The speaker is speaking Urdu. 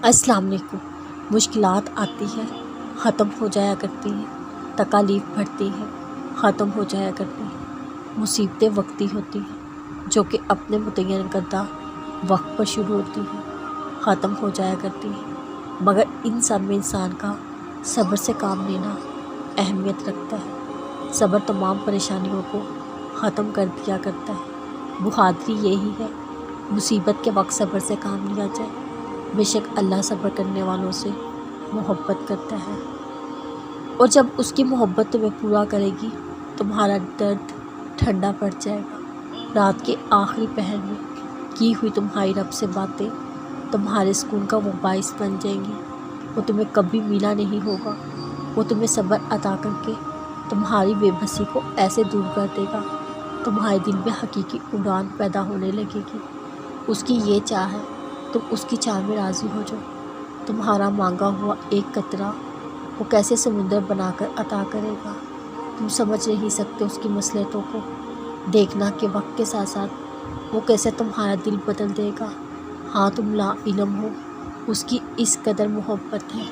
السلام علیکم۔ مشکلات آتی ہیں، ختم ہو جایا کرتی ہیں، تکالیف بڑھتی ہیں، ختم ہو جایا کرتی ہیں، مصیبتیں وقتی ہوتی ہیں جو کہ اپنے متعین کردہ وقت پر شروع ہوتی ہیں، ختم ہو جایا کرتی ہیں، مگر ان سب میں انسان کا صبر سے کام لینا اہمیت رکھتا ہے۔ صبر تمام پریشانیوں کو ختم کر دیا کرتا ہے۔ بہادری یہی ہے، مصیبت کے وقت صبر سے کام لیا جائے۔ بے شک اللہ صبر کرنے والوں سے محبت کرتا ہے، اور جب اس کی محبت تمہیں پورا کرے گی تمہارا درد ٹھنڈا پڑ جائے گا۔ رات کے آخری پہر میں کی ہوئی تمہاری رب سے باتیں تمہارے سکون کا وہ باعث بن جائیں گی۔ وہ تمہیں کبھی ملا نہیں ہوگا، وہ تمہیں صبر عطا کر کے تمہاری بے بسی کو ایسے دور کر دے گا، تمہارے دل میں حقیقی اڑان پیدا ہونے لگے گی۔ اس کی یہ چاہ ہے تم اس کی چاہ میں راضی ہو جاؤ۔ تمہارا مانگا ہوا ایک قطرہ وہ کیسے سمندر بنا کر عطا کرے گا۔ تم سمجھ نہیں سکتے اس کی مصلحتوں کو، دیکھنا کہ وقت کے ساتھ ساتھ وہ کیسے تمہارا دل بدل دے گا۔ ہاں تم لا علم ہو، اس کی اس قدر محبت ہے۔